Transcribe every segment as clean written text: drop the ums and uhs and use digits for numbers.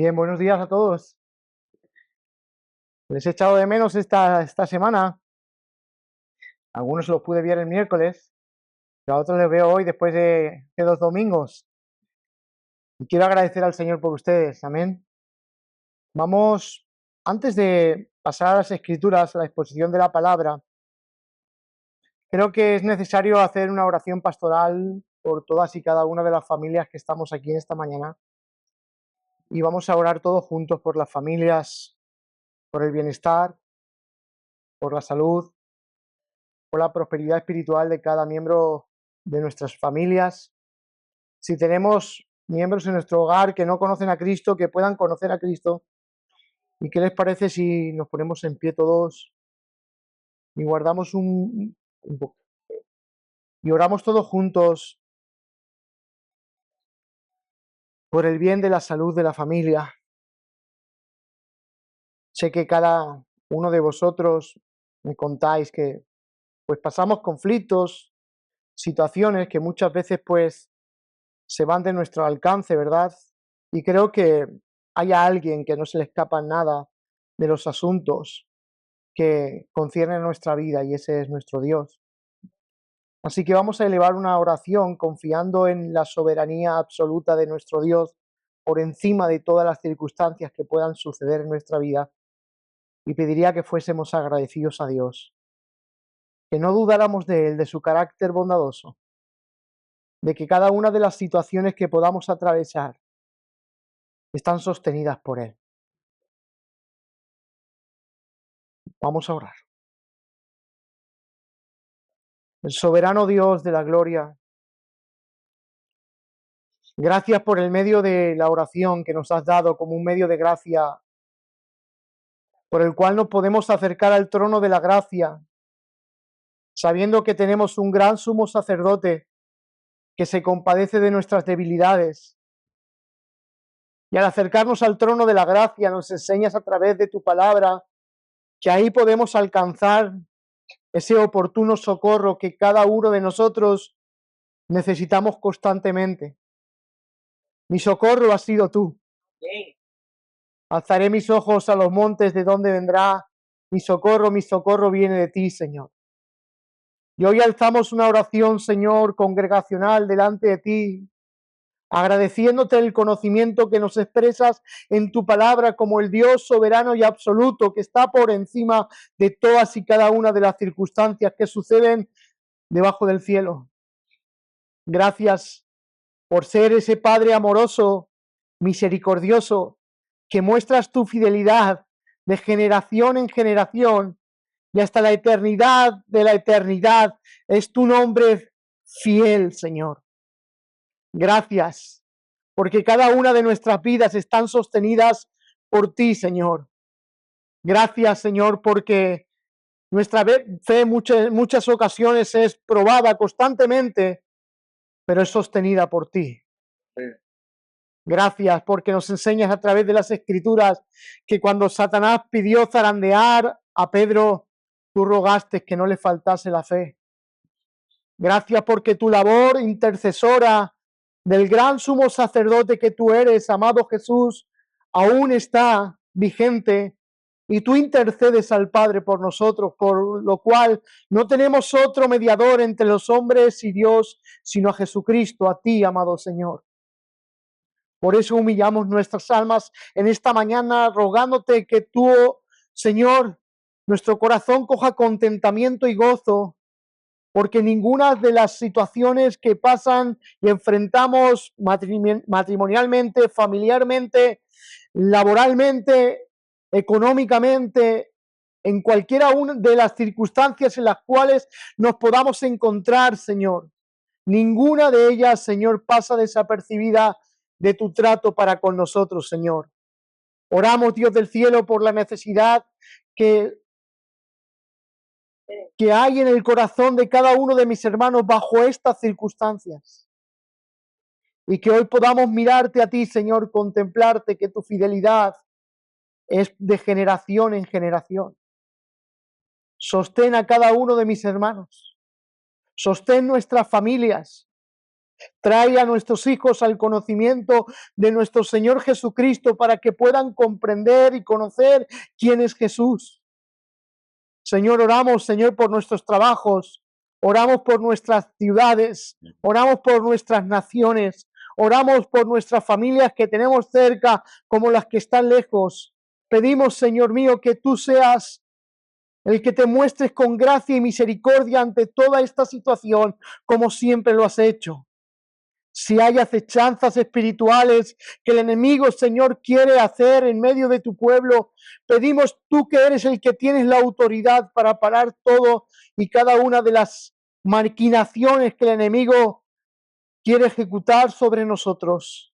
Bien, buenos días a todos. Les he echado de menos esta semana. Algunos los pude ver el miércoles, y a otros les veo hoy después de 2 domingos. Y quiero agradecer al Señor por ustedes. Amén. Vamos, antes de pasar a las Escrituras, a la exposición de la palabra, creo que es necesario hacer una oración pastoral por todas y cada una de las familias que estamos aquí en esta mañana. Y vamos a orar todos juntos por las familias, por el bienestar, por la salud, por la prosperidad espiritual de cada miembro de nuestras familias. Si tenemos miembros en nuestro hogar que no conocen a Cristo, que puedan conocer a Cristo. ¿Y qué les parece si nos ponemos en pie todos y guardamos un poco y oramos todos juntos por el bien de la salud de la familia? Sé que cada uno de vosotros me contáis que pues pasamos conflictos, situaciones que muchas veces pues se van de nuestro alcance, ¿verdad? Y creo que haya alguien que no se le escapa nada de los asuntos que conciernen nuestra vida, y ese es nuestro Dios. Así que vamos a elevar una oración confiando en la soberanía absoluta de nuestro Dios por encima de todas las circunstancias que puedan suceder en nuestra vida, y pediría que fuésemos agradecidos a Dios, que no dudáramos de Él, de su carácter bondadoso, de que cada una de las situaciones que podamos atravesar están sostenidas por Él. Vamos a orar. El soberano Dios de la gloria, gracias por el medio de la oración que nos has dado como un medio de gracia, por el cual nos podemos acercar al trono de la gracia, sabiendo que tenemos un gran sumo sacerdote que se compadece de nuestras debilidades. Y al acercarnos al trono de la gracia nos enseñas a través de tu palabra que ahí podemos alcanzar ese oportuno socorro que cada uno de nosotros necesitamos constantemente. Mi socorro has sido tú. Alzaré mis ojos a los montes, ¿de dónde vendrá mi socorro viene de ti, Señor. Y hoy alzamos una oración, Señor, congregacional delante de ti, agradeciéndote el conocimiento que nos expresas en tu palabra como el Dios soberano y absoluto que está por encima de todas y cada una de las circunstancias que suceden debajo del cielo. Gracias por ser ese Padre amoroso, misericordioso, que muestras tu fidelidad de generación en generación y hasta la eternidad de la eternidad. Es tu nombre fiel, Señor. Gracias, porque cada una de nuestras vidas están sostenidas por ti, Señor. Gracias, Señor, porque nuestra fe en muchas ocasiones es probada constantemente, pero es sostenida por ti. Sí. Gracias porque nos enseñas a través de las Escrituras que cuando Satanás pidió zarandear a Pedro, tú rogaste que no le faltase la fe. Gracias porque tu labor intercesora del gran sumo sacerdote que tú eres, amado Jesús, aún está vigente y tú intercedes al Padre por nosotros, por lo cual no tenemos otro mediador entre los hombres y Dios, sino a Jesucristo, a ti, amado Señor. Por eso humillamos nuestras almas en esta mañana, rogándote que tú, Señor, nuestro corazón coja contentamiento y gozo, porque ninguna de las situaciones que pasan y enfrentamos matrimonialmente, familiarmente, laboralmente, económicamente, en cualquiera una de las circunstancias en las cuales nos podamos encontrar, Señor, ninguna de ellas, Señor, pasa desapercibida de tu trato para con nosotros, Señor. Oramos, Dios del cielo, por la necesidad que hay en el corazón de cada uno de mis hermanos bajo estas circunstancias. Y que hoy podamos mirarte a ti, Señor, contemplarte, que tu fidelidad es de generación en generación. Sostén a cada uno de mis hermanos. Sostén nuestras familias. Trae a nuestros hijos al conocimiento de nuestro Señor Jesucristo para que puedan comprender y conocer quién es Jesús. Señor, oramos, Señor, por nuestros trabajos, oramos por nuestras ciudades, oramos por nuestras naciones, oramos por nuestras familias que tenemos cerca como las que están lejos. Pedimos, Señor mío, que tú seas el que te muestres con gracia y misericordia ante toda esta situación, como siempre lo has hecho. Si hay acechanzas espirituales que el enemigo, Señor, quiere hacer en medio de tu pueblo, pedimos tú que eres el que tienes la autoridad para parar todo y cada una de las maquinaciones que el enemigo quiere ejecutar sobre nosotros.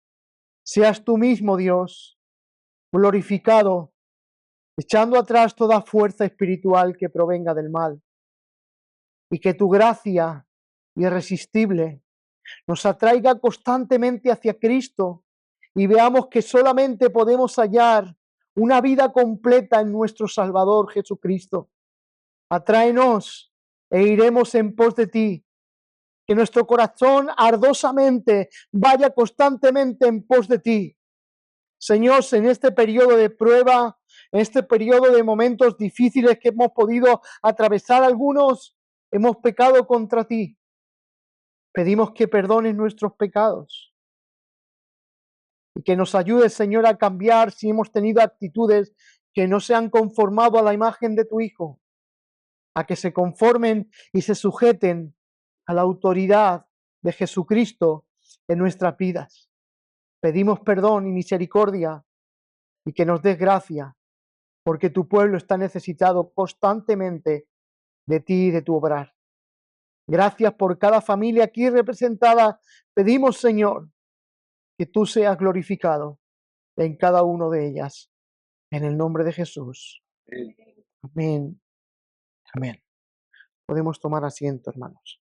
Seas tú mismo, Dios, glorificado, echando atrás toda fuerza espiritual que provenga del mal. Y que tu gracia irresistible nos atraiga constantemente hacia Cristo y veamos que solamente podemos hallar una vida completa en nuestro Salvador Jesucristo. Atráenos e iremos en pos de ti. Que nuestro corazón ardosamente vaya constantemente en pos de ti. Señor, en este periodo de prueba, en este periodo de momentos difíciles que hemos podido atravesar algunos, hemos pecado contra ti. Pedimos que perdones nuestros pecados y que nos ayudes, Señor, a cambiar si hemos tenido actitudes que no se han conformado a la imagen de tu Hijo, a que se conformen y se sujeten a la autoridad de Jesucristo en nuestras vidas. Pedimos perdón y misericordia y que nos des gracia, porque tu pueblo está necesitado constantemente de ti y de tu obrar. Gracias por cada familia aquí representada. Pedimos, Señor, que tú seas glorificado en cada una de ellas. En el nombre de Jesús. Amén. Amén. Podemos tomar asiento, hermanos.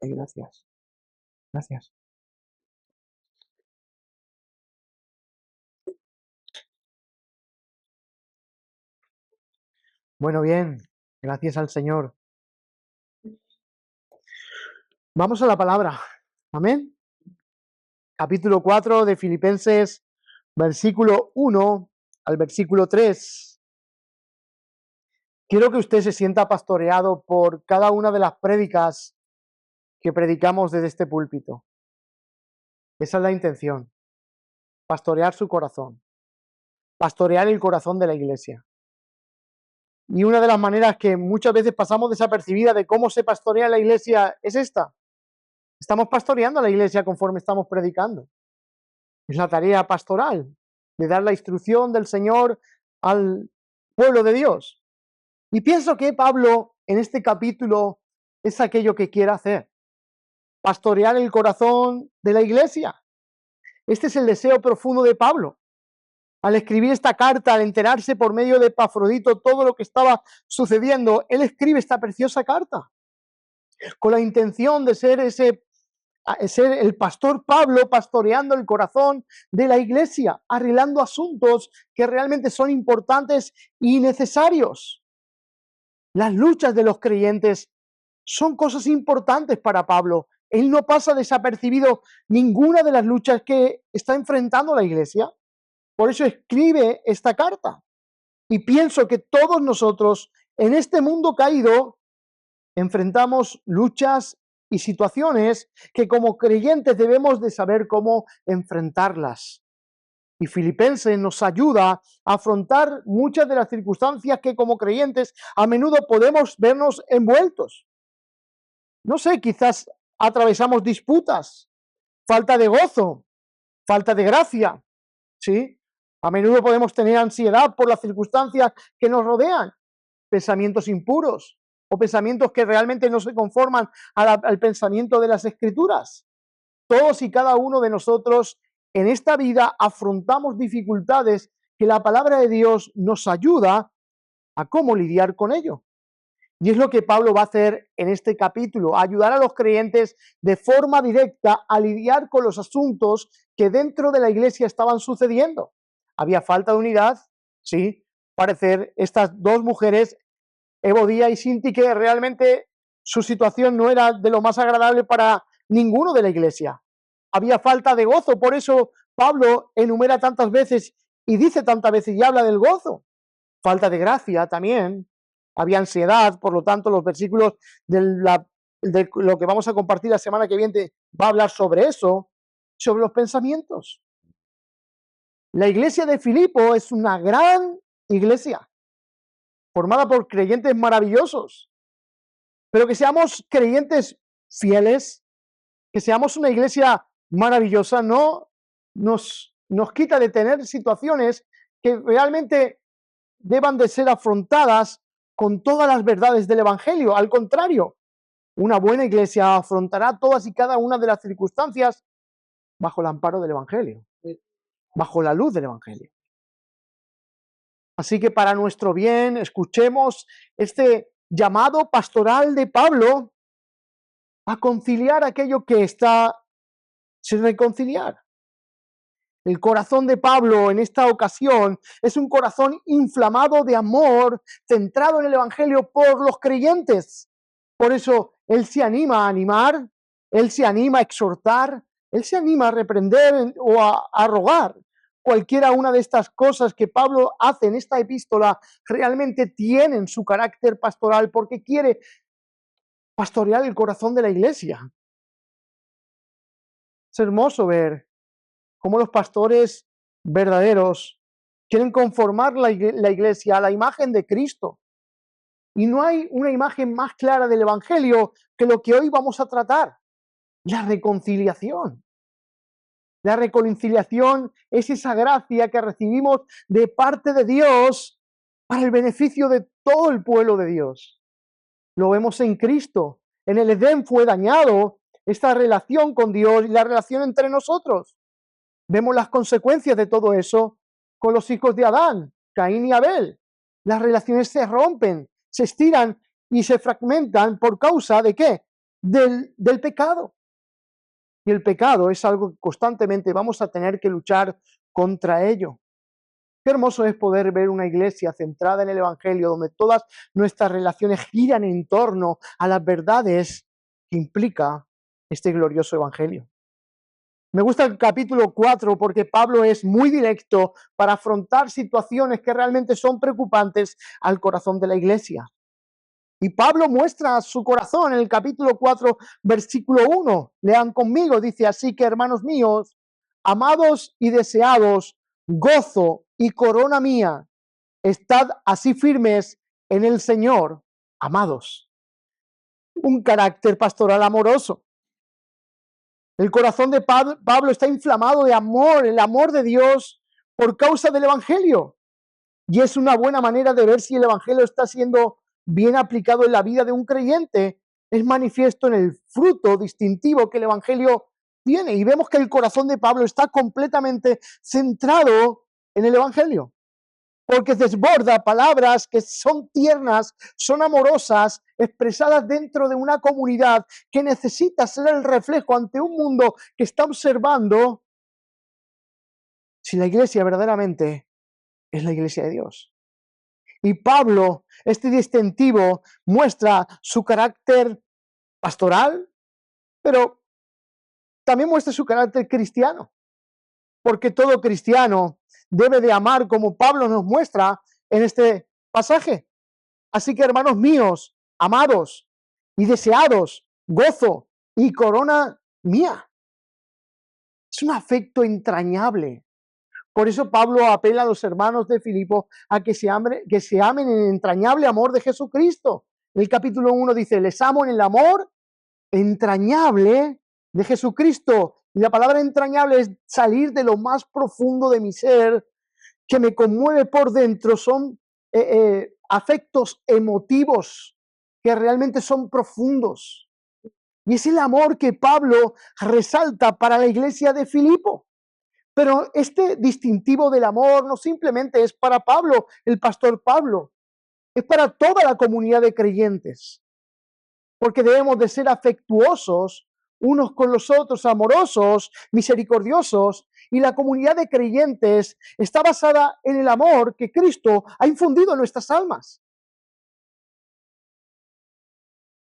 Gracias. Gracias. Bueno, bien. Gracias al Señor. Vamos a la palabra. Amén. Capítulo 4 de Filipenses, versículo 1 al versículo 3. Quiero que usted se sienta pastoreado por cada una de las prédicas que predicamos desde este púlpito. Esa es la intención. Pastorear su corazón. Pastorear el corazón de la iglesia. Y una de las maneras que muchas veces pasamos desapercibida de cómo se pastorea la iglesia es esta. Estamos pastoreando a la iglesia conforme estamos predicando. Es la tarea pastoral, de dar la instrucción del Señor al pueblo de Dios. Y pienso que Pablo en este capítulo es aquello que quiere hacer. Pastorear el corazón de la iglesia. Este es el deseo profundo de Pablo. Al escribir esta carta, al enterarse por medio de Epafrodito todo lo que estaba sucediendo, él escribe esta preciosa carta con la intención de ser el pastor Pablo pastoreando el corazón de la iglesia, arreglando asuntos que realmente son importantes y necesarios. Las luchas de los creyentes son cosas importantes para Pablo. Él no pasa desapercibido ninguna de las luchas que está enfrentando la iglesia. Por eso escribe esta carta. Y pienso que todos nosotros en este mundo caído enfrentamos luchas y situaciones que como creyentes debemos de saber cómo enfrentarlas. Y Filipenses nos ayuda a afrontar muchas de las circunstancias que como creyentes a menudo podemos vernos envueltos. No sé, quizás atravesamos disputas, falta de gozo, falta de gracia, ¿sí? A menudo podemos tener ansiedad por las circunstancias que nos rodean, pensamientos impuros o pensamientos que realmente no se conforman al pensamiento de las Escrituras. Todos y cada uno de nosotros en esta vida afrontamos dificultades que la palabra de Dios nos ayuda a cómo lidiar con ello. Y es lo que Pablo va a hacer en este capítulo, ayudar a los creyentes de forma directa a lidiar con los asuntos que dentro de la iglesia estaban sucediendo. Había falta de unidad, sí, parecer estas dos mujeres, Evodia y Sintique, realmente Su situación no era de lo más agradable para ninguno de la iglesia. Había falta de gozo, por eso Pablo enumera tantas veces y dice tantas veces y habla del gozo. Falta de gracia también. Había ansiedad, por lo tanto, los versículos de lo que vamos a compartir la semana que viene va a hablar sobre eso, sobre los pensamientos. La iglesia de Filipo es una gran iglesia, formada por creyentes maravillosos, pero que seamos creyentes fieles, que seamos una iglesia maravillosa, no nos quita de tener situaciones que realmente deban de ser afrontadas con todas las verdades del Evangelio. Al contrario, una buena iglesia afrontará todas y cada una de las circunstancias bajo el amparo del Evangelio, bajo la luz del Evangelio. Así que para nuestro bien, escuchemos este llamado pastoral de Pablo a conciliar aquello que está sin reconciliar. El corazón de Pablo en esta ocasión es un corazón inflamado de amor, centrado en el Evangelio por los creyentes. Por eso él se anima a animar, él se anima a exhortar, él se anima a reprender o a rogar. Cualquiera una de estas cosas que Pablo hace en esta epístola realmente tienen su carácter pastoral porque quiere pastorear el corazón de la iglesia. Es hermoso ver cómo los pastores verdaderos quieren conformar la iglesia a la imagen de Cristo. Y no hay una imagen más clara del Evangelio que lo que hoy vamos a tratar, la reconciliación. La reconciliación es esa gracia que recibimos de parte de Dios para el beneficio de todo el pueblo de Dios. Lo vemos en Cristo. En el Edén fue dañado esta relación con Dios y la relación entre nosotros. Vemos las consecuencias de todo eso con los hijos de Adán, Caín y Abel. Las relaciones se rompen, se estiran y se fragmentan por causa de ¿qué? Del pecado. Y el pecado es algo que constantemente vamos a tener que luchar contra ello. Qué hermoso es poder ver una iglesia centrada en el Evangelio, donde todas nuestras relaciones giran en torno a las verdades que implica este glorioso Evangelio. Me gusta el capítulo 4 porque Pablo es muy directo para afrontar situaciones que realmente son preocupantes al corazón de la iglesia. Y Pablo muestra su corazón en el capítulo 4, versículo 1. Lean conmigo, dice, así que hermanos míos, amados y deseados, gozo y corona mía, estad así firmes en el Señor, amados. Un carácter pastoral amoroso. El corazón de Pablo está inflamado de amor, el amor de Dios por causa del Evangelio. Y es una buena manera de ver si el Evangelio está siendo bien aplicado en la vida de un creyente. Es manifiesto en el fruto distintivo que el Evangelio tiene. Y vemos que el corazón de Pablo está completamente centrado en el Evangelio. Porque desborda palabras que son tiernas, son amorosas, expresadas dentro de una comunidad que necesita ser el reflejo ante un mundo que está observando si la iglesia verdaderamente es la iglesia de Dios. Y Pablo, este distintivo, muestra su carácter pastoral, pero también muestra su carácter cristiano, porque todo cristiano debe de amar como Pablo nos muestra en este pasaje. Así que, hermanos míos, amados y deseados, gozo y corona mía. Es un afecto entrañable. Por eso Pablo apela a los hermanos de Filipo a que se amen en el entrañable amor de Jesucristo. En el capítulo 1 dice, les amo en el amor entrañable de Jesucristo. Y la palabra entrañable es salir de lo más profundo de mi ser, que me conmueve por dentro. Son afectos emotivos que realmente son profundos. Y es el amor que Pablo resalta para la iglesia de Filipo. Pero este distintivo del amor no simplemente es para Pablo, el pastor Pablo, es para toda la comunidad de creyentes, porque debemos de ser afectuosos unos con los otros, amorosos, misericordiosos, y la comunidad de creyentes está basada en el amor que Cristo ha infundido en nuestras almas.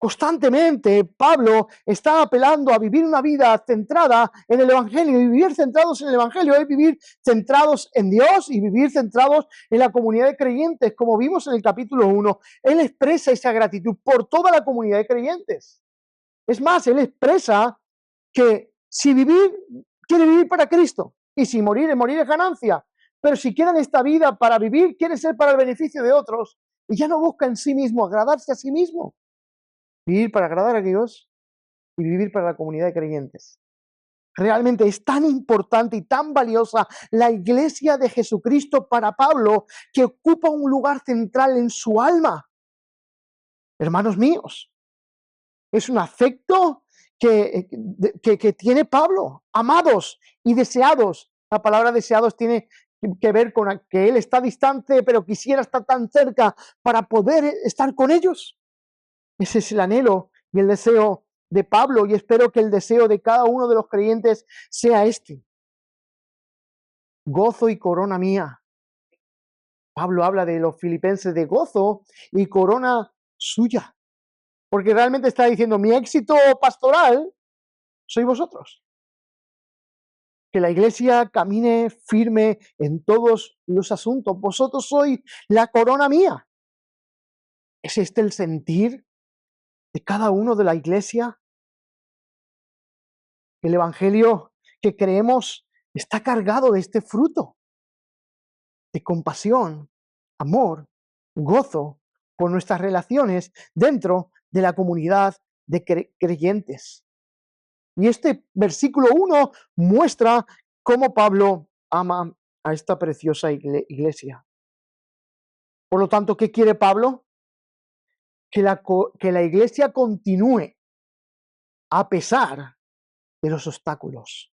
Constantemente Pablo está apelando a vivir una vida centrada en el Evangelio, y vivir centrados en el Evangelio es vivir centrados en Dios y vivir centrados en la comunidad de creyentes, como vimos en el capítulo 1. Él expresa esa gratitud por toda la comunidad de creyentes. Es más, él expresa que si vivir, quiere vivir para Cristo, y si morir es ganancia, pero si queda en esta vida para vivir, quiere ser para el beneficio de otros, y ya no busca en sí mismo agradarse a sí mismo. Vivir para agradar a Dios y vivir para la comunidad de creyentes. Realmente es tan importante y tan valiosa la iglesia de Jesucristo para Pablo, que ocupa un lugar central en su alma. Hermanos míos, es un afecto que tiene Pablo, amados y deseados. La palabra deseados tiene que ver con que él está distante, pero quisiera estar tan cerca para poder estar con ellos. Ese es el anhelo y el deseo de Pablo, y espero que el deseo de cada uno de los creyentes sea este. Gozo y corona mía. Pablo habla de los filipenses de gozo y corona suya, porque realmente está diciendo: mi éxito pastoral sois vosotros. Que la iglesia camine firme en todos los asuntos. Vosotros sois la corona mía. ¿Es este el sentir de cada uno de la iglesia? El evangelio que creemos está cargado de este fruto de compasión, amor, gozo por nuestras relaciones dentro de la comunidad de creyentes. Y este versículo 1 muestra cómo Pablo ama a esta preciosa iglesia. Por lo tanto, ¿qué quiere Pablo? Que la iglesia continúe a pesar de los obstáculos.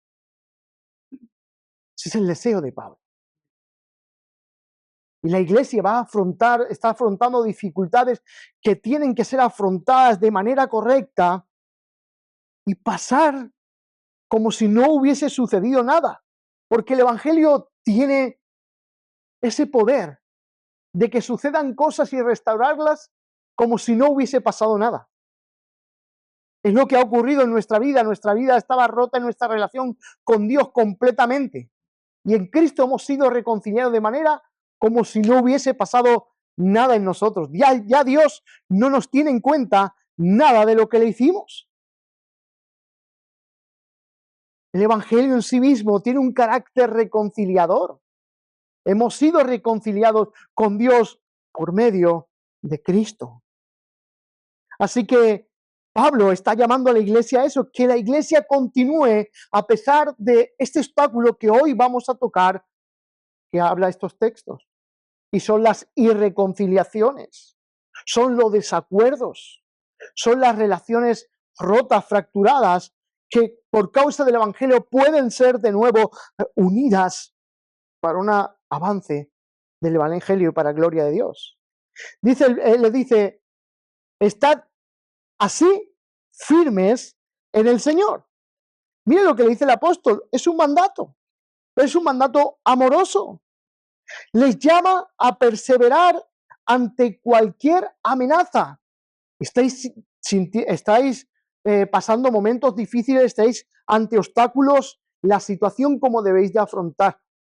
Ese es el deseo de Pablo. Y la iglesia está afrontando dificultades que tienen que ser afrontadas de manera correcta y pasar como si no hubiese sucedido nada. Porque el evangelio tiene ese poder de que sucedan cosas y restaurarlas como si no hubiese pasado nada. Es lo que ha ocurrido en nuestra vida. Nuestra vida estaba rota en nuestra relación con Dios completamente. Y en Cristo hemos sido reconciliados de manera como si no hubiese pasado nada en nosotros. Ya Dios no nos tiene en cuenta nada de lo que le hicimos. El evangelio en sí mismo tiene un carácter reconciliador. Hemos sido reconciliados con Dios por medio de Cristo. Así que Pablo está llamando a la iglesia a eso, que la iglesia continúe a pesar de este obstáculo que hoy vamos a tocar, que habla estos textos. Y son las irreconciliaciones, son los desacuerdos, son las relaciones rotas, fracturadas, que por causa del evangelio pueden ser de nuevo unidas para un avance del evangelio y para gloria de Dios. Le dice, estad así firmes en el Señor. Mire lo que le dice el apóstol, es un mandato amoroso. Les llama a perseverar ante cualquier amenaza. Estáis pasando momentos difíciles, estáis ante obstáculos. La situación como debéis de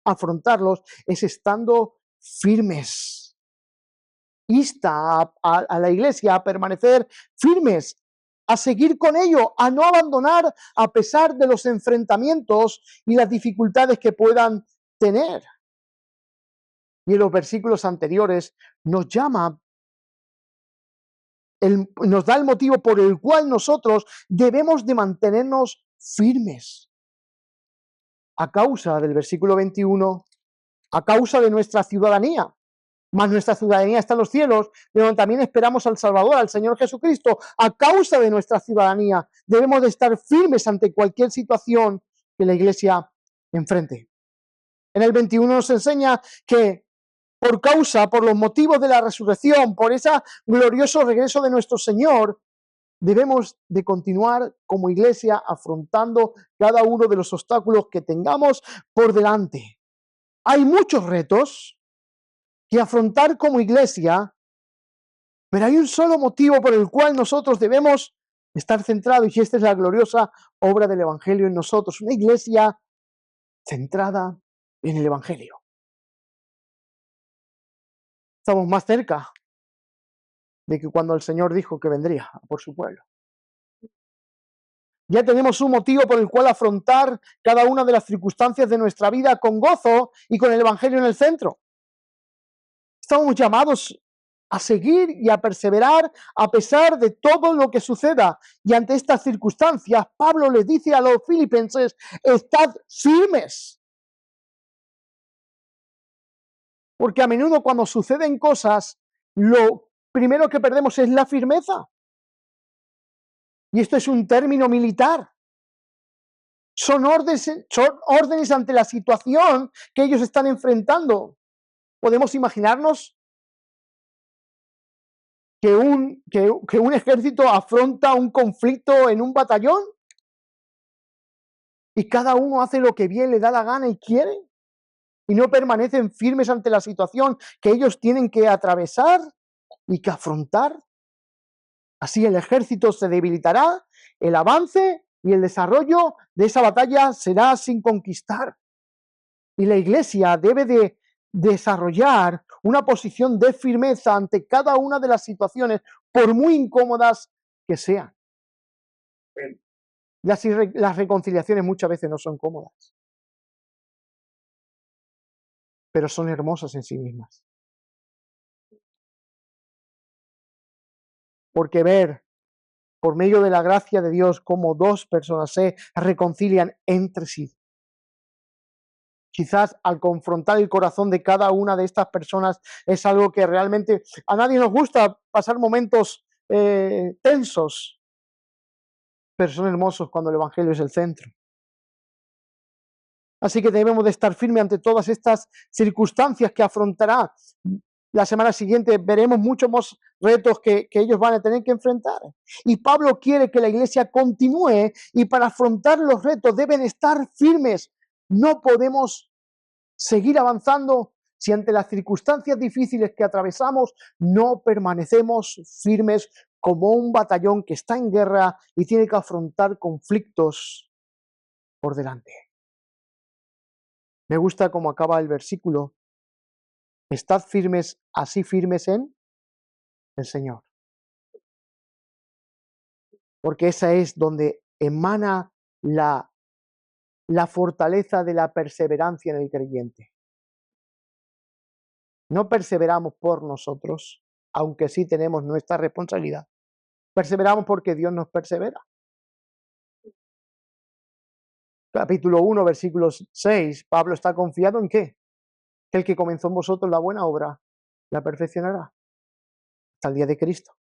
afrontarlos es estando firmes. Insta a la iglesia a permanecer firmes, a seguir con ello, a no abandonar a pesar de los enfrentamientos y las dificultades que puedan tener. Y en los versículos anteriores nos llama, nos da el motivo por el cual nosotros debemos de mantenernos firmes. A causa del versículo 21, a causa de nuestra ciudadanía. Mas nuestra ciudadanía está en los cielos, de donde también esperamos al Salvador, al Señor Jesucristo. A causa de nuestra ciudadanía debemos de estar firmes ante cualquier situación que la iglesia enfrente. En el 21 nos enseña que por los motivos de la resurrección, por ese glorioso regreso de nuestro Señor, debemos de continuar como iglesia afrontando cada uno de los obstáculos que tengamos por delante. Hay muchos retos que afrontar como iglesia Pero hay un solo motivo por el cual nosotros debemos estar centrados, y esta es la gloriosa obra del Evangelio en nosotros, una iglesia centrada en el Evangelio. Estamos más cerca de que cuando el Señor dijo que vendría por su pueblo. Ya tenemos un motivo por el cual afrontar cada una de las circunstancias de nuestra vida con gozo y con el Evangelio en el centro. Estamos llamados a seguir y a perseverar a pesar de todo lo que suceda. Y ante estas circunstancias, Pablo les dice a los filipenses, estad firmes. Porque a menudo cuando suceden cosas, lo primero que perdemos es la firmeza. Y esto es un término militar. Son órdenes ante la situación que ellos están enfrentando. ¿Podemos imaginarnos que un ejército afronta un conflicto en un batallón? Y cada uno hace lo que bien le da la gana y quiere. Y no permanecen firmes ante la situación que ellos tienen que atravesar y que afrontar. Así el ejército se debilitará, el avance y el desarrollo de esa batalla será sin conquistar. Y la iglesia debe de desarrollar una posición de firmeza ante cada una de las situaciones, por muy incómodas que sean. Las reconciliaciones muchas veces no son cómodas, pero son hermosas en sí mismas. Porque ver por medio de la gracia de Dios cómo dos personas se reconcilian entre sí, quizás al confrontar el corazón de cada una de estas personas, es algo que realmente a nadie nos gusta pasar momentos tensos, pero son hermosos cuando el Evangelio es el centro. Así que debemos de estar firmes ante todas estas circunstancias que afrontará. La semana siguiente veremos muchos más retos que ellos van a tener que enfrentar. Y Pablo quiere que la iglesia continúe, y para afrontar los retos deben estar firmes. No podemos seguir avanzando si ante las circunstancias difíciles que atravesamos no permanecemos firmes como un batallón que está en guerra y tiene que afrontar conflictos por delante. Me gusta cómo acaba el versículo. Estad firmes, así firmes en el Señor. Porque esa es donde emana la fortaleza de la perseverancia en el creyente. No perseveramos por nosotros, aunque sí tenemos nuestra responsabilidad. Perseveramos porque Dios nos persevera. Capítulo 1, versículo 6, Pablo está confiado ¿en qué? Que el que comenzó en vosotros la buena obra, la perfeccionará hasta el día de Cristo.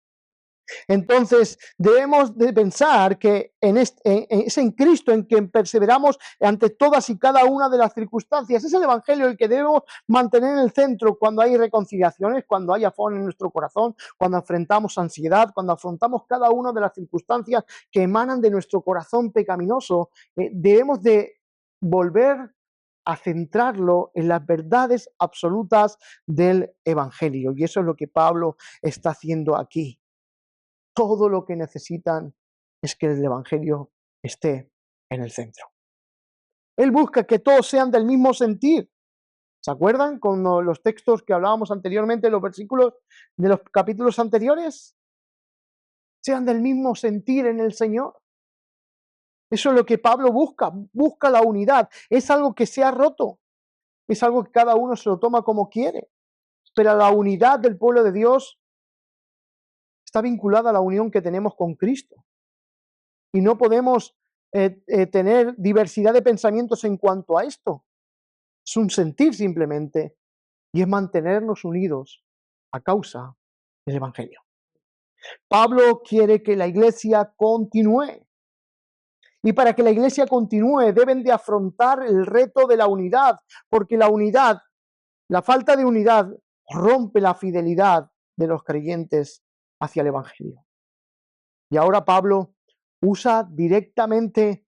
Entonces, debemos de pensar que es en Cristo en quien perseveramos ante todas y cada una de las circunstancias. Es el Evangelio el que debemos mantener en el centro cuando hay reconciliaciones, cuando hay afán en nuestro corazón, cuando enfrentamos ansiedad, cuando afrontamos cada una de las circunstancias que emanan de nuestro corazón pecaminoso. Debemos de volver a centrarlo en las verdades absolutas del Evangelio. Y eso es lo que Pablo está haciendo aquí. Todo lo que necesitan es que el Evangelio esté en el centro. Él busca que todos sean del mismo sentir. ¿Se acuerdan con los textos que hablábamos anteriormente, los versículos de los capítulos anteriores? Sean del mismo sentir en el Señor. Eso es lo que Pablo busca la unidad. Es algo que se ha roto, es algo que cada uno se lo toma como quiere. Pero la unidad del pueblo de Dios está vinculada a la unión que tenemos con Cristo. Y no podemos tener diversidad de pensamientos en cuanto a esto. Es un sentir simplemente, y es mantenernos unidos a causa del Evangelio. Pablo quiere que la iglesia continúe. Y para que la iglesia continúe deben de afrontar el reto de la unidad, porque la unidad, la falta de unidad rompe la fidelidad de los creyentes hacia el Evangelio. Y ahora Pablo usa directamente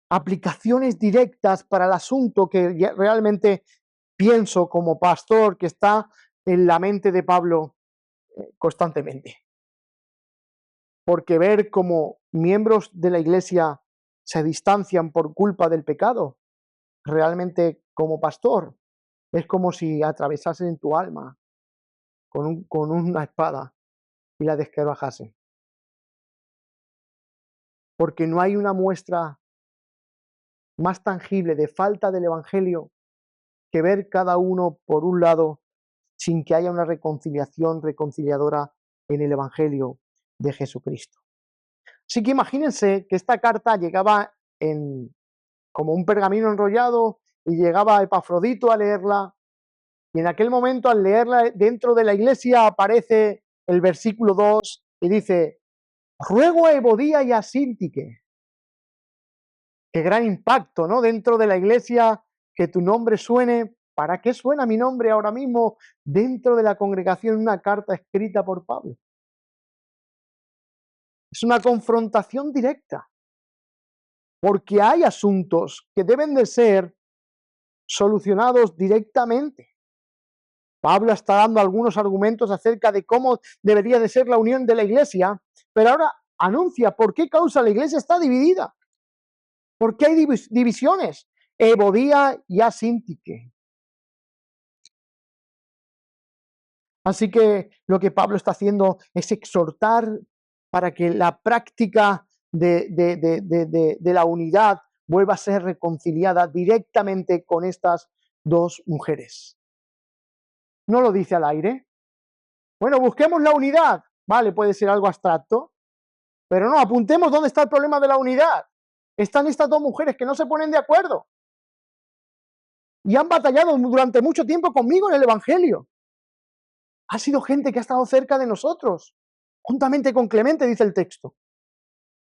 aplicaciones directas para el asunto que realmente pienso como pastor que está en la mente de Pablo. constantemente. Porque ver cómo miembros de la iglesia se distancian por culpa del pecado, realmente como pastor, es como si atravesasen tu alma con una espada y la desquebrajasen. Porque no hay una muestra más tangible de falta del Evangelio que ver cada uno por un lado sin que haya una reconciliación reconciliadora en el Evangelio de Jesucristo. Así que imagínense que esta carta llegaba como un pergamino enrollado y llegaba a Epafrodito a leerla, y en aquel momento al leerla dentro de la iglesia aparece el versículo 2 y dice: ruego a Evodía y a Síntique. Qué gran impacto, ¿no? Dentro de la iglesia, que tu nombre suene. ¿Para qué suena mi nombre ahora mismo dentro de la congregación en una carta escrita por Pablo? Es una confrontación directa, porque hay asuntos que deben de ser solucionados directamente. Pablo está dando algunos argumentos acerca de cómo debería de ser la unión de la iglesia, pero ahora anuncia por qué causa la iglesia está dividida. ¿Por qué hay divisiones? Evodía y Asíntique. Así que lo que Pablo está haciendo es exhortar para que la práctica de la unidad vuelva a ser reconciliada directamente con estas dos mujeres. No lo dice al aire. Bueno, busquemos la unidad. Vale, puede ser algo abstracto, pero no, apuntemos dónde está el problema de la unidad. Están estas dos mujeres que no se ponen de acuerdo y han batallado durante mucho tiempo conmigo en el Evangelio. Ha sido gente que ha estado cerca de nosotros, juntamente con Clemente, dice el texto.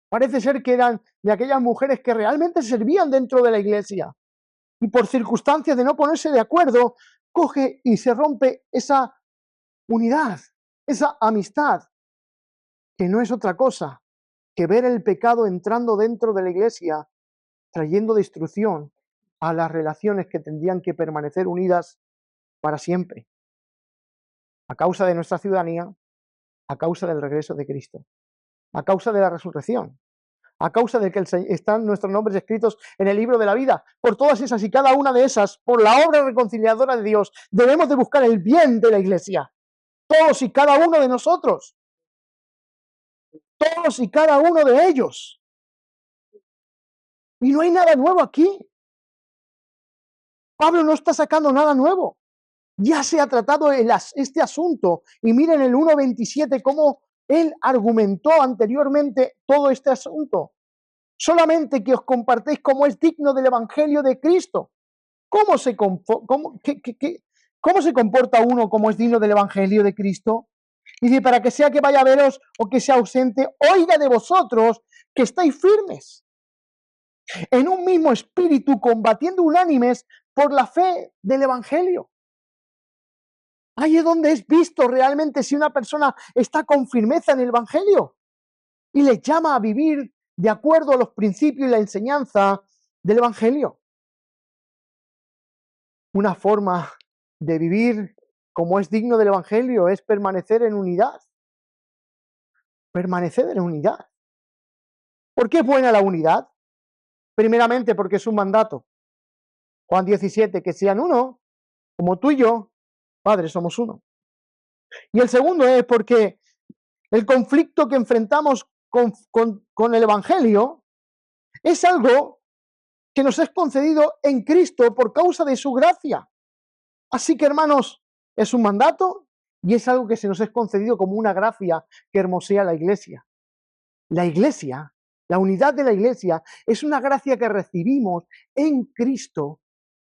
Parece ser que eran de aquellas mujeres que realmente servían dentro de la iglesia y por circunstancias de no ponerse de acuerdo, coge y se rompe esa unidad, esa amistad, que no es otra cosa que ver el pecado entrando dentro de la iglesia, trayendo destrucción a las relaciones que tendrían que permanecer unidas para siempre, a causa de nuestra ciudadanía, a causa del regreso de Cristo, a causa de la resurrección, a causa de que están nuestros nombres escritos en el libro de la vida. Por todas esas y cada una de esas, por la obra reconciliadora de Dios, debemos de buscar el bien de la iglesia. Todos y cada uno de nosotros. Todos y cada uno de ellos. Y no hay nada nuevo aquí. Pablo no está sacando nada nuevo. Ya se ha tratado este asunto. Y miren el 1.27 cómo él argumentó anteriormente todo este asunto. Solamente que os compartéis cómo es digno del Evangelio de Cristo. ¿Cómo se comporta uno como es digno del Evangelio de Cristo? Y dice, para que sea que vaya a veros o que sea ausente, oiga de vosotros que estáis firmes, en un mismo espíritu, combatiendo unánimes por la fe del Evangelio. Ahí es donde es visto realmente si una persona está con firmeza en el Evangelio y le llama a vivir de acuerdo a los principios y la enseñanza del Evangelio. Una forma de vivir como es digno del Evangelio es permanecer en unidad. Permanecer en unidad. ¿Por qué es buena la unidad? Primeramente porque es un mandato. Juan 17, que sean uno, como tú y yo, Padre, somos uno. Y el segundo es porque el conflicto que enfrentamos con el Evangelio es algo que nos es concedido en Cristo por causa de su gracia. Así que, hermanos, es un mandato y es algo que se nos es concedido como una gracia que hermosea la iglesia. La iglesia, la unidad de la iglesia, es una gracia que recibimos en Cristo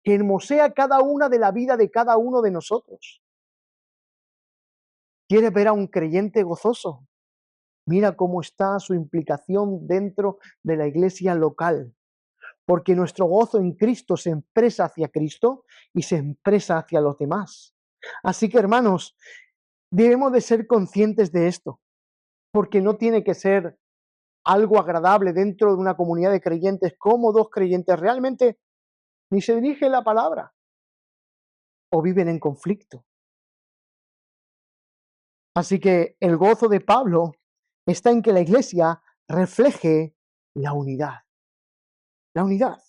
que hermosea cada una de la vida de cada uno de nosotros. ¿Quieres ver a un creyente gozoso? Mira cómo está su implicación dentro de la iglesia local. Porque nuestro gozo en Cristo se expresa hacia Cristo y se expresa hacia los demás. Así que, hermanos, debemos de ser conscientes de esto, porque no tiene que ser algo agradable dentro de una comunidad de creyentes como dos creyentes realmente ni se dirige la palabra o viven en conflicto. Así que el gozo de Pablo está en que la iglesia refleje la unidad. La unidad.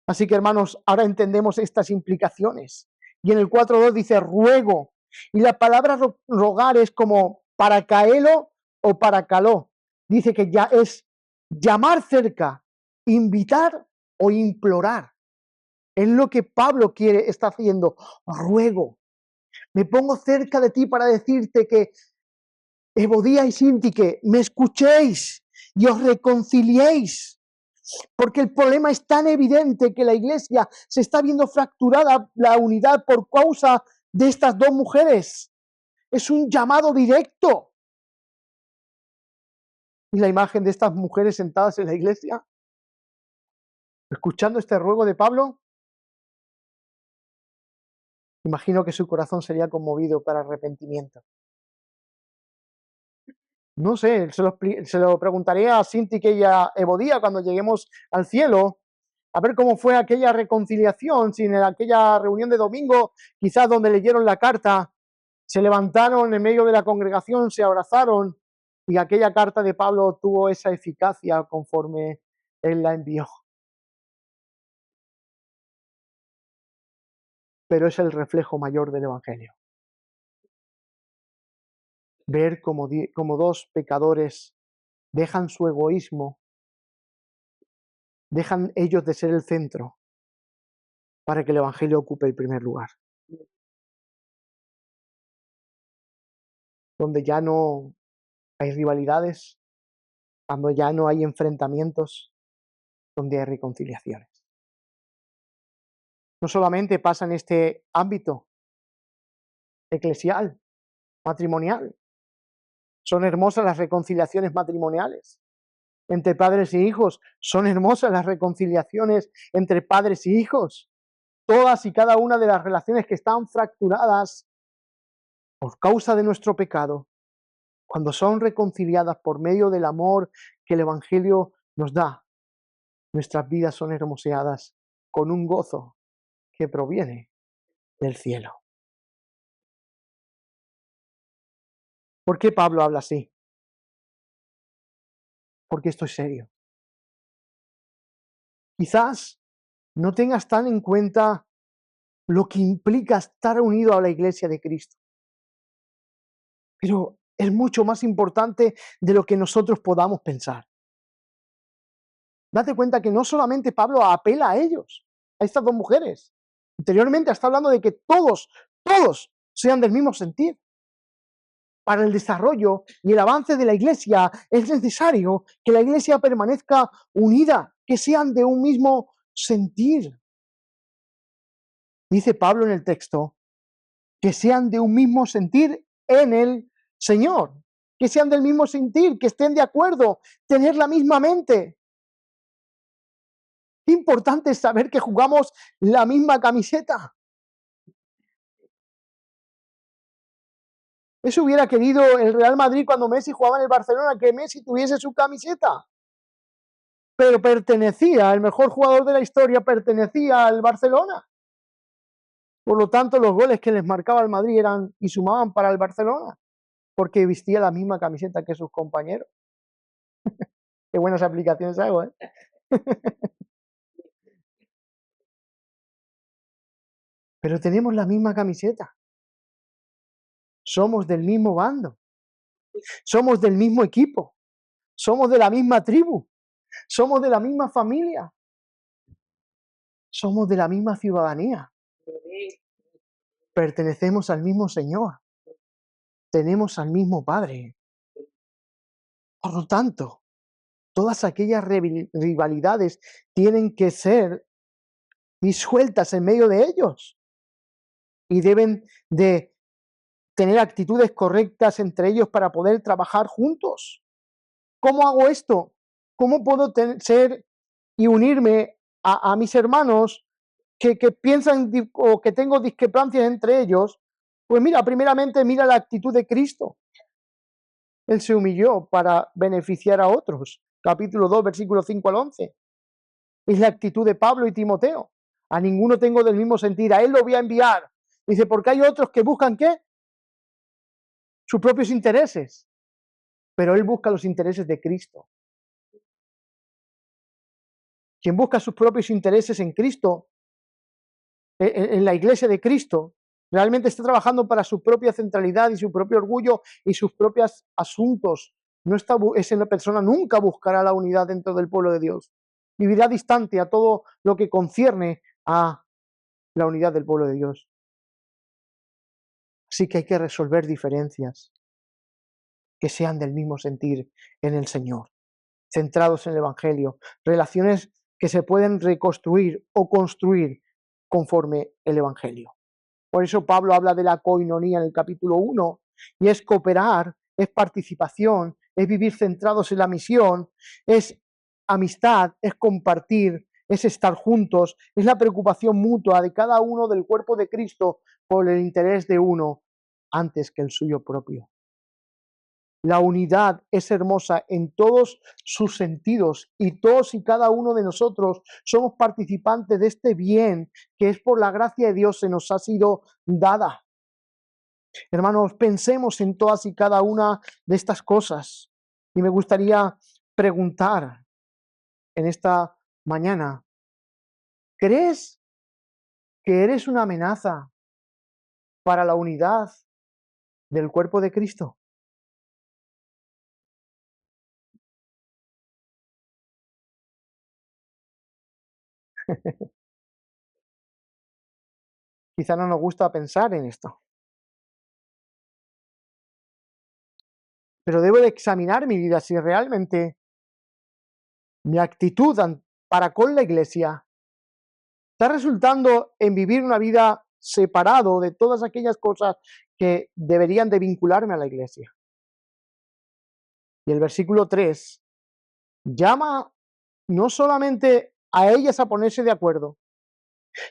Así que, hermanos, ahora entendemos estas implicaciones. Y en el 4.2 dice ruego. Y la palabra rogar es como para caelo o para caló. Dice que ya es llamar cerca, invitar o implorar. Es lo que Pablo está haciendo. Ruego. Me pongo cerca de ti para decirte que Evodía y Síntique, me escuchéis y os reconciliéis. Porque el problema es tan evidente que la iglesia se está viendo fracturada la unidad por causa de estas dos mujeres. Es un llamado directo. Y la imagen de estas mujeres sentadas en la iglesia, escuchando este ruego de Pablo, imagino que su corazón sería conmovido para arrepentimiento. No sé, se lo preguntaré a Sintique y a Evodía cuando lleguemos al cielo, a ver cómo fue aquella reconciliación, si en aquella reunión de domingo, quizás donde leyeron la carta, se levantaron en medio de la congregación, se abrazaron y aquella carta de Pablo tuvo esa eficacia conforme él la envió. Pero es el reflejo mayor del Evangelio. Ver como dos pecadores dejan su egoísmo, dejan ellos de ser el centro para que el Evangelio ocupe el primer lugar. Donde ya no hay rivalidades, cuando ya no hay enfrentamientos, donde hay reconciliaciones. No solamente pasa en este ámbito eclesial, matrimonial. Son hermosas las reconciliaciones matrimoniales entre padres y hijos. Son hermosas las reconciliaciones entre padres y hijos. Todas y cada una de las relaciones que están fracturadas por causa de nuestro pecado, cuando son reconciliadas por medio del amor que el Evangelio nos da, nuestras vidas son hermoseadas con un gozo que proviene del cielo. ¿Por qué Pablo habla así? Porque esto es serio. Quizás no tengas tan en cuenta lo que implica estar unido a la iglesia de Cristo. Pero es mucho más importante de lo que nosotros podamos pensar. Date cuenta que no solamente Pablo apela a ellos, a estas dos mujeres. Anteriormente está hablando de que todos sean del mismo sentir. Para el desarrollo y el avance de la iglesia es necesario que la iglesia permanezca unida, que sean de un mismo sentir. Dice Pablo en el texto, que sean de un mismo sentir en el Señor, que sean del mismo sentir, que estén de acuerdo, tener la misma mente. Qué importante es saber que jugamos la misma camiseta. Eso hubiera querido el Real Madrid cuando Messi jugaba en el Barcelona, que Messi tuviese su camiseta. Pero pertenecía, el mejor jugador de la historia pertenecía al Barcelona. Por lo tanto, los goles que les marcaba el Madrid eran y sumaban para el Barcelona, porque vestía la misma camiseta que sus compañeros. Qué buenas aplicaciones hago, ¿eh? Pero tenemos la misma camiseta. Somos del mismo bando. Somos del mismo equipo. Somos de la misma tribu. Somos de la misma familia. Somos de la misma ciudadanía. Pertenecemos al mismo Señor. Tenemos al mismo Padre. Por lo tanto, todas aquellas rivalidades tienen que ser disueltas en medio de ellos. Y deben de tener actitudes correctas entre ellos para poder trabajar juntos. ¿Cómo hago esto? ¿Cómo puedo ser y unirme a mis hermanos que piensan o que tengo discrepancias entre ellos? Pues mira, primeramente mira la actitud de Cristo. Él se humilló para beneficiar a otros. Capítulo 2, versículos 5 al 11. Es la actitud de Pablo y Timoteo. A ninguno tengo del mismo sentir, a él lo voy a enviar. Dice, porque hay otros que buscan ¿qué? sus propios intereses, pero él busca los intereses de Cristo. Quien busca sus propios intereses en Cristo, en la iglesia de Cristo, realmente está trabajando para su propia centralidad y su propio orgullo y sus propios asuntos. Esa persona nunca buscará la unidad dentro del pueblo de Dios. Vivirá distante a todo lo que concierne a la unidad del pueblo de Dios. Así que hay que resolver diferencias que sean del mismo sentir en el Señor, centrados en el Evangelio, relaciones que se pueden reconstruir o construir conforme el Evangelio. Por eso Pablo habla de la koinonía en el capítulo 1, y es cooperar, es participación, es vivir centrados en la misión, es amistad, es compartir, es estar juntos, es la preocupación mutua de cada uno del cuerpo de Cristo por el interés de uno antes que el suyo propio. La unidad es hermosa en todos sus sentidos y todos y cada uno de nosotros somos participantes de este bien que es por la gracia de Dios se nos ha sido dada. Hermanos, pensemos en todas y cada una de estas cosas y me gustaría preguntar en esta mañana, ¿crees que eres una amenaza para la unidad del cuerpo de Cristo? Quizá no nos gusta pensar en esto, pero debo de examinar mi vida si realmente mi actitud para con la iglesia está resultando en vivir una vida separado de todas aquellas cosas que deberían de vincularme a la iglesia. Y el versículo 3 llama no solamente a ellas a ponerse de acuerdo,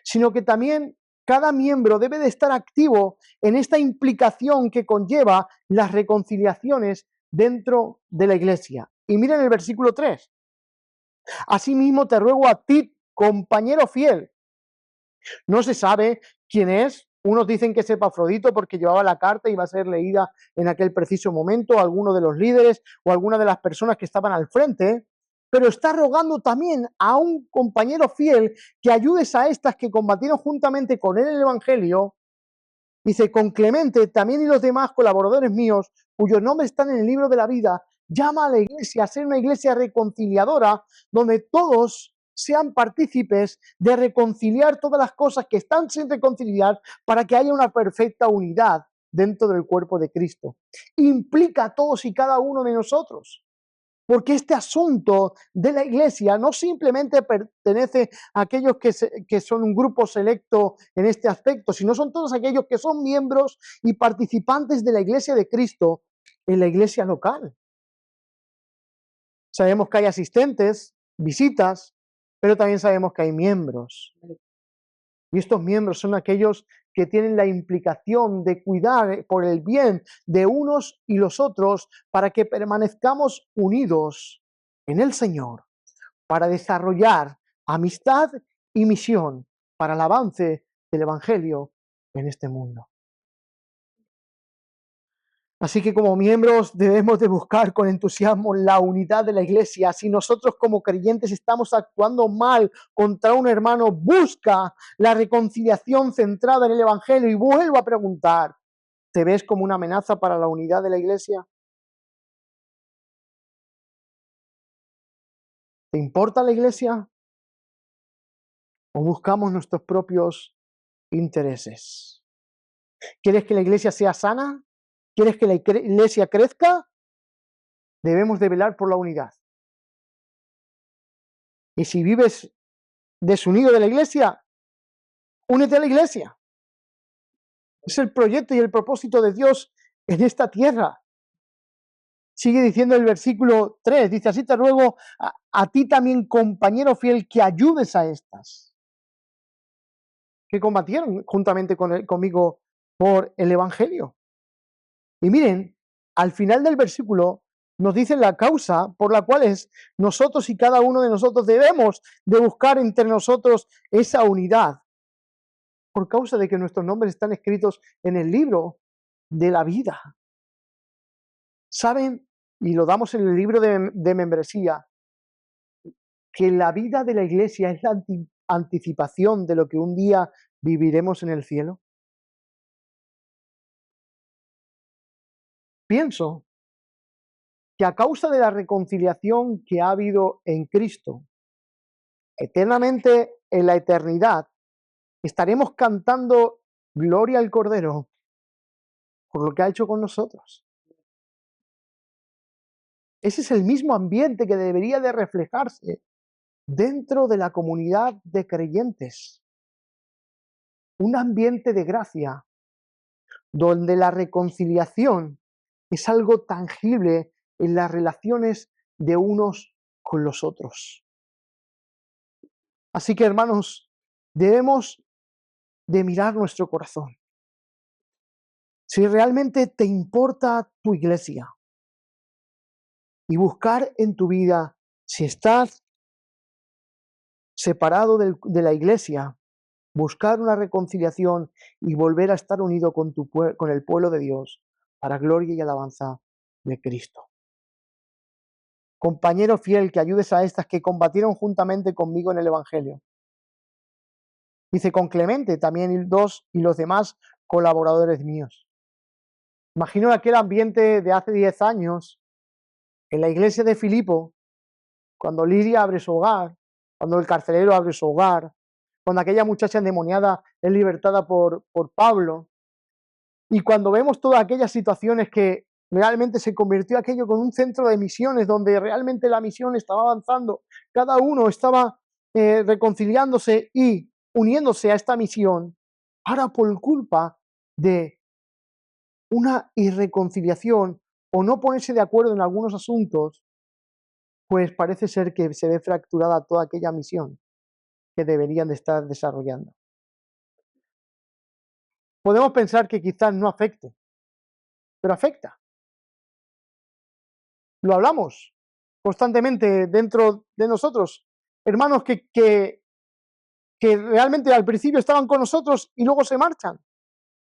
sino que también cada miembro debe de estar activo en esta implicación que conlleva las reconciliaciones dentro de la iglesia. Y miren el versículo 3. Asimismo te ruego a ti, compañero fiel. No se sabe quién es. Unos dicen que es Epafrodito porque llevaba la carta y iba a ser leída en aquel preciso momento, alguno de los líderes o alguna de las personas que estaban al frente, pero está rogando también a un compañero fiel que ayudes a estas que combatieron juntamente con él el Evangelio. Dice, con Clemente también y los demás colaboradores míos, cuyos nombres están en el libro de la vida, llama a la iglesia a ser una iglesia reconciliadora, donde todos sean partícipes de reconciliar todas las cosas que están sin reconciliar para que haya una perfecta unidad dentro del cuerpo de Cristo. Implica a todos y cada uno de nosotros. Porque este asunto de la iglesia no simplemente pertenece a aquellos que son un grupo selecto en este aspecto, sino son todos aquellos que son miembros y participantes de la iglesia de Cristo en la iglesia local. Sabemos que hay asistentes, visitas, pero también sabemos que hay miembros. Y estos miembros son aquellos que tienen la implicación de cuidar por el bien de unos y los otros para que permanezcamos unidos en el Señor, para desarrollar amistad y misión para el avance del Evangelio en este mundo. Así que como miembros debemos de buscar con entusiasmo la unidad de la iglesia. Si nosotros como creyentes estamos actuando mal contra un hermano, busca la reconciliación centrada en el Evangelio. Y vuelvo a preguntar, ¿te ves como una amenaza para la unidad de la iglesia? ¿Te importa la iglesia? ¿O buscamos nuestros propios intereses? ¿Quieres que la iglesia sea sana? ¿Quieres que la iglesia crezca? Debemos de velar por la unidad. Y si vives desunido de la iglesia, únete a la iglesia. Es el proyecto y el propósito de Dios en esta tierra. Sigue diciendo el versículo 3, dice, así te ruego a ti también, compañero fiel, que ayudes a estas, que combatieron juntamente conmigo por el Evangelio. Y miren, al final del versículo nos dicen la causa por la cual nosotros y cada uno de nosotros debemos de buscar entre nosotros esa unidad. Por causa de que nuestros nombres están escritos en el libro de la vida. ¿Saben? Y lo damos en el libro de membresía, que la vida de la iglesia es la anticipación de lo que un día viviremos en el cielo. Pienso que a causa de la reconciliación que ha habido en Cristo, eternamente en la eternidad, estaremos cantando gloria al Cordero por lo que ha hecho con nosotros. Ese es el mismo ambiente que debería de reflejarse dentro de la comunidad de creyentes. Un ambiente de gracia, donde la reconciliación es algo tangible en las relaciones de unos con los otros. Así que, hermanos, debemos de mirar nuestro corazón. Si realmente te importa tu iglesia y buscar en tu vida, si estás separado de la iglesia, buscar una reconciliación y volver a estar unido con el pueblo de Dios para gloria y alabanza de Cristo. Compañero fiel, que ayudes a estas que combatieron juntamente conmigo en el Evangelio. Dice con Clemente, también y los demás colaboradores míos. Imagino aquel ambiente de hace 10 años en la iglesia de Filipo, cuando Lidia abre su hogar, cuando el carcelero abre su hogar, cuando aquella muchacha endemoniada es libertada por Pablo, y cuando vemos todas aquellas situaciones que realmente se convirtió aquello con un centro de misiones donde realmente la misión estaba avanzando, cada uno estaba reconciliándose y uniéndose a esta misión, ahora por culpa de una irreconciliación o no ponerse de acuerdo en algunos asuntos, pues parece ser que se ve fracturada toda aquella misión que deberían de estar desarrollando. Podemos pensar que quizás no afecte, pero afecta. Lo hablamos constantemente dentro de nosotros. Hermanos que realmente al principio estaban con nosotros y luego se marchan.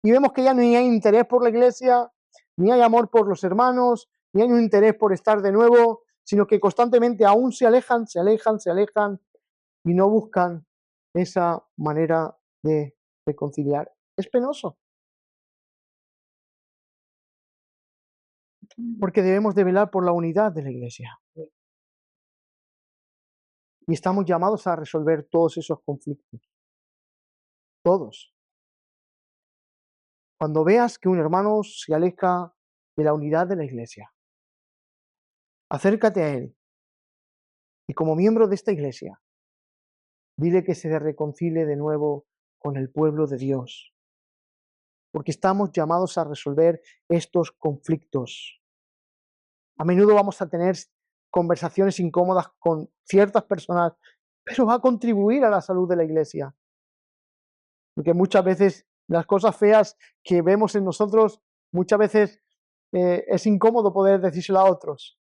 Y vemos que ya ni hay interés por la iglesia, ni hay amor por los hermanos, ni hay un interés por estar de nuevo, sino que constantemente aún se alejan y no buscan esa manera de reconciliar. Es penoso. Porque debemos de velar por la unidad de la iglesia. Y estamos llamados a resolver todos esos conflictos. Todos. Cuando veas que un hermano se aleja de la unidad de la iglesia, acércate a él y como miembro de esta iglesia, dile que se reconcilie de nuevo con el pueblo de Dios. Porque estamos llamados a resolver estos conflictos. A menudo vamos a tener conversaciones incómodas con ciertas personas, pero va a contribuir a la salud de la iglesia. Porque muchas veces las cosas feas que vemos en nosotros, muchas veces es incómodo poder decírselo a otros.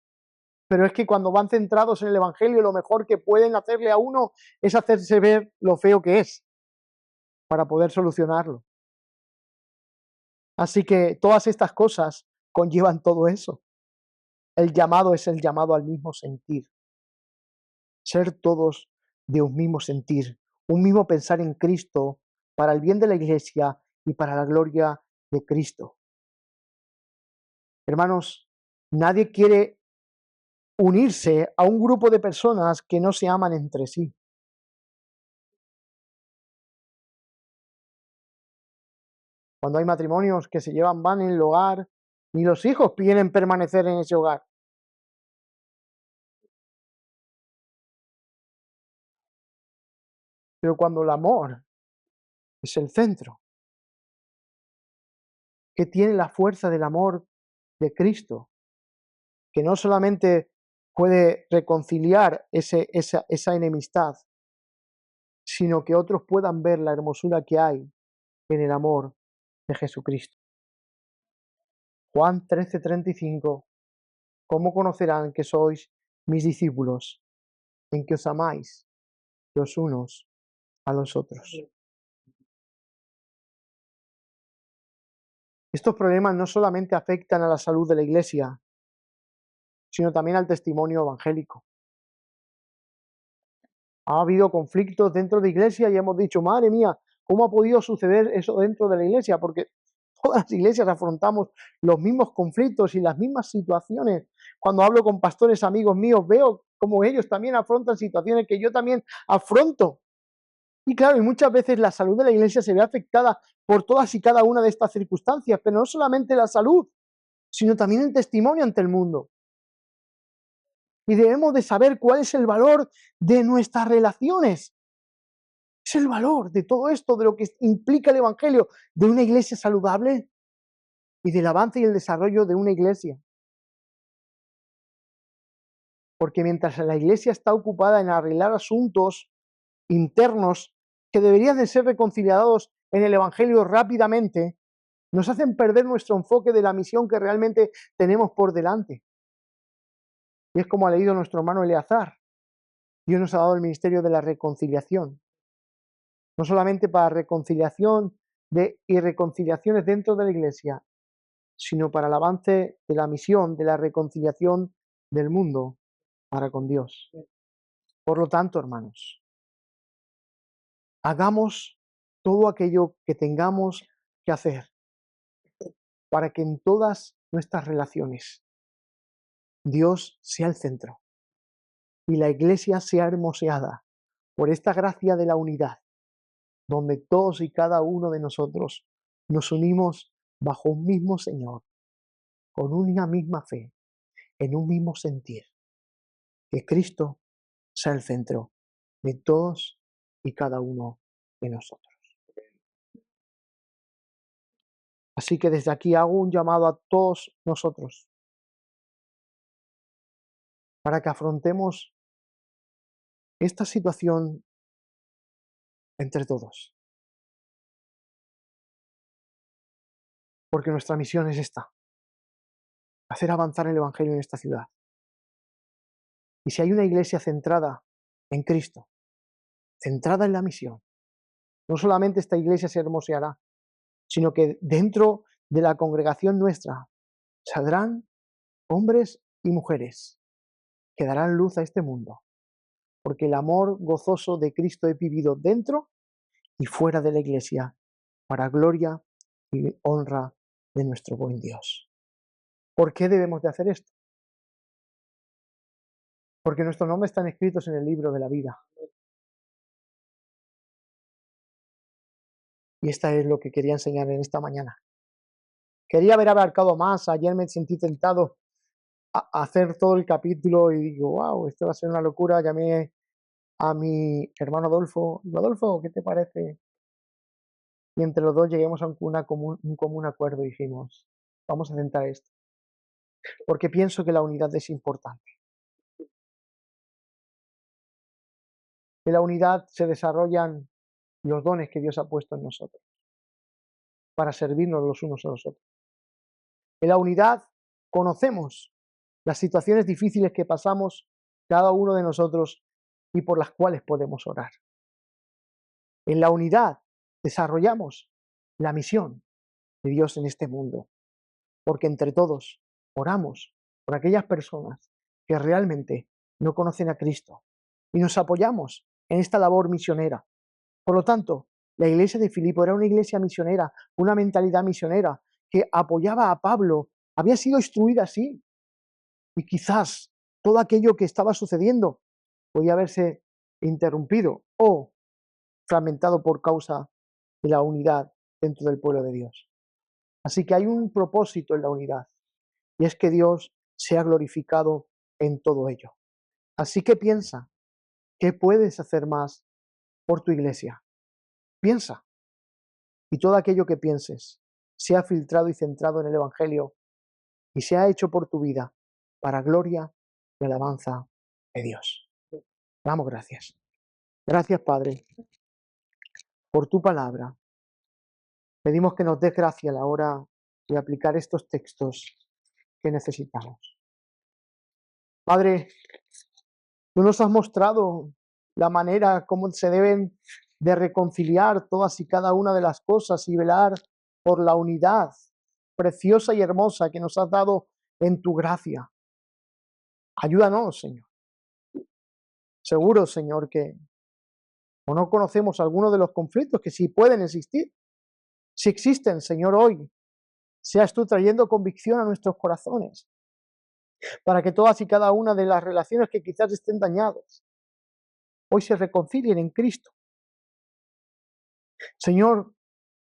Pero es que cuando van centrados en el Evangelio, lo mejor que pueden hacerle a uno es hacerse ver lo feo que es, para poder solucionarlo. Así que todas estas cosas conllevan todo eso. El llamado es el llamado al mismo sentir. Ser todos de un mismo sentir, un mismo pensar en Cristo para el bien de la iglesia y para la gloria de Cristo. Hermanos, nadie quiere unirse a un grupo de personas que no se aman entre sí. Cuando hay matrimonios que se llevan van en el hogar, ni los hijos quieren permanecer en ese hogar. Pero cuando el amor es el centro, que tiene la fuerza del amor de Cristo, que no solamente puede reconciliar esa enemistad, sino que otros puedan ver la hermosura que hay en el amor de Jesucristo. Juan 13:35, ¿cómo conocerán que sois mis discípulos? En que os amáis los unos a los otros. Estos problemas no solamente afectan a la salud de la iglesia, sino también al testimonio evangélico. Ha habido conflictos dentro de iglesia y hemos dicho, madre mía, ¿cómo ha podido suceder eso dentro de la iglesia? Porque todas las iglesias afrontamos los mismos conflictos y las mismas situaciones. Cuando hablo con pastores amigos míos, veo cómo ellos también afrontan situaciones que yo también afronto. Y claro, y muchas veces la salud de la iglesia se ve afectada por todas y cada una de estas circunstancias, pero no solamente la salud, sino también el testimonio ante el mundo. Y debemos de saber cuál es el valor de nuestras relaciones. Es el valor de todo esto, de lo que implica el Evangelio, de una iglesia saludable y del avance y el desarrollo de una iglesia. Porque mientras la iglesia está ocupada en arreglar asuntos internos que deberían de ser reconciliados en el Evangelio rápidamente, nos hacen perder nuestro enfoque de la misión que realmente tenemos por delante. Y es como ha leído nuestro hermano Eleazar. Dios nos ha dado el ministerio de la reconciliación. No solamente para reconciliación y reconciliaciones dentro de la iglesia, sino para el avance de la misión de la reconciliación del mundo para con Dios. Por lo tanto, hermanos, hagamos todo aquello que tengamos que hacer para que en todas nuestras relaciones Dios sea el centro y la iglesia sea hermoseada por esta gracia de la unidad, donde todos y cada uno de nosotros nos unimos bajo un mismo Señor, con una misma fe, en un mismo sentir, que Cristo sea el centro de todos y cada uno de nosotros. Así que desde aquí hago un llamado a todos nosotros para que afrontemos esta situación entre todos. Porque nuestra misión es esta, hacer avanzar el Evangelio en esta ciudad. Y si hay una iglesia centrada en Cristo, centrada en la misión, no solamente esta iglesia se hermoseará, sino que dentro de la congregación nuestra saldrán hombres y mujeres que darán luz a este mundo, porque el amor gozoso de Cristo he vivido dentro y fuera de la iglesia, para gloria y honra de nuestro buen Dios. ¿Por qué debemos de hacer esto? Porque nuestros nombres están escritos en el libro de la vida. Y esta es lo que quería enseñar en esta mañana. Quería haber abarcado más, ayer me sentí tentado a hacer todo el capítulo y digo, wow, esto va a ser una locura. Llamé a mi hermano Adolfo, digo, Adolfo, ¿qué te parece? Y entre los dos lleguemos a un común acuerdo y dijimos, vamos a centrar esto. Porque pienso que la unidad es importante. En la unidad se desarrollan los dones que Dios ha puesto en nosotros para servirnos los unos a los otros. En la unidad conocemos las situaciones difíciles que pasamos cada uno de nosotros y por las cuales podemos orar. En la unidad desarrollamos la misión de Dios en este mundo, porque entre todos oramos por aquellas personas que realmente no conocen a Cristo y nos apoyamos en esta labor misionera. Por lo tanto, la iglesia de Filipo era una iglesia misionera, una mentalidad misionera que apoyaba a Pablo, había sido instruida así. Y quizás todo aquello que estaba sucediendo podía haberse interrumpido o fragmentado por causa de la unidad dentro del pueblo de Dios. Así que hay un propósito en la unidad y es que Dios sea glorificado en todo ello. Así que piensa, ¿qué puedes hacer más por tu iglesia? Piensa. Y todo aquello que pienses sea filtrado y centrado en el Evangelio y sea hecho por tu vida para gloria y alabanza de Dios. Damos gracias. Gracias, Padre, por tu palabra. Pedimos que nos des gracia a la hora de aplicar estos textos que necesitamos. Padre, tú nos has mostrado la manera como se deben de reconciliar todas y cada una de las cosas y velar por la unidad preciosa y hermosa que nos has dado en tu gracia. Ayúdanos, Señor. Seguro, Señor, que o no conocemos algunos de los conflictos que sí pueden existir. Si existen, Señor, hoy, seas tú trayendo convicción a nuestros corazones, para que todas y cada una de las relaciones que quizás estén dañadas, hoy se reconcilien en Cristo. Señor,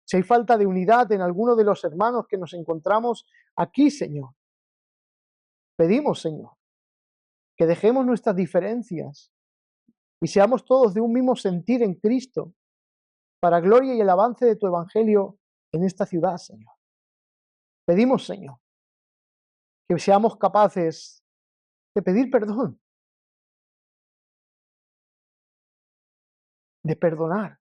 si hay falta de unidad en alguno de los hermanos que nos encontramos aquí, Señor, pedimos, Señor, que dejemos nuestras diferencias y seamos todos de un mismo sentir en Cristo, para gloria y el avance de tu Evangelio en esta ciudad, Señor. Pedimos, Señor, que seamos capaces de pedir perdón, de perdonar.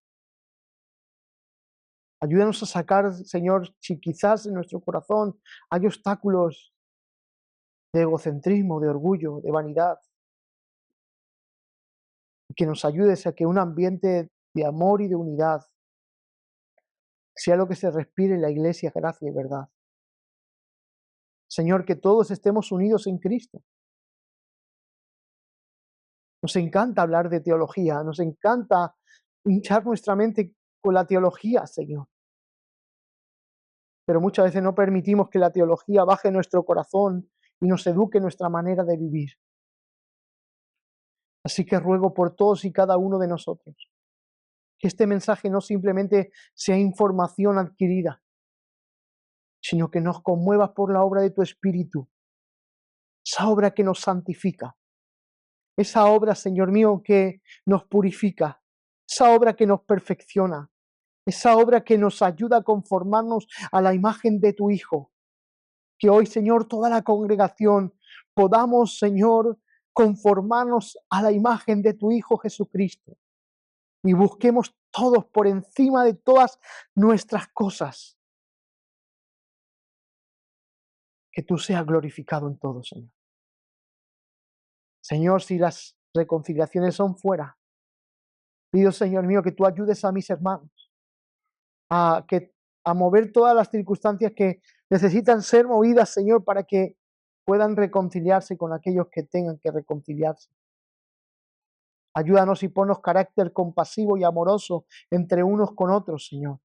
Ayúdanos a sacar, Señor, si quizás en nuestro corazón hay obstáculos de egocentrismo, de orgullo, de vanidad, y que nos ayudes a que un ambiente de amor y de unidad sea lo que se respire en la iglesia, gracia y verdad. Señor, que todos estemos unidos en Cristo. Nos encanta hablar de teología, nos encanta hinchar nuestra mente con la teología, Señor. Pero muchas veces no permitimos que la teología baje nuestro corazón y nos eduque nuestra manera de vivir. Así que ruego por todos y cada uno de nosotros que este mensaje no simplemente sea información adquirida, sino que nos conmuevas por la obra de tu Espíritu, esa obra que nos santifica, esa obra, Señor mío, que nos purifica, esa obra que nos perfecciona, esa obra que nos ayuda a conformarnos a la imagen de tu Hijo. Que hoy, Señor, toda la congregación podamos, Señor, conformarnos a la imagen de tu Hijo Jesucristo y busquemos todos por encima de todas nuestras cosas que tú seas glorificado en todo, Señor. Señor, si las reconciliaciones son fuera, pido, Señor mío, que tú ayudes a mis hermanos a, que, a mover todas las circunstancias que necesitan ser movidas, Señor, para que puedan reconciliarse con aquellos que tengan que reconciliarse. Ayúdanos y ponnos carácter compasivo y amoroso entre unos con otros, Señor.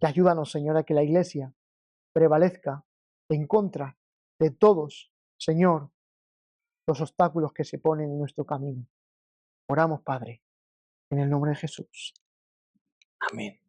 Y ayúdanos, Señor, a que la iglesia prevalezca en contra de todos, Señor, los obstáculos que se ponen en nuestro camino. Oramos, Padre, en el nombre de Jesús. Amén.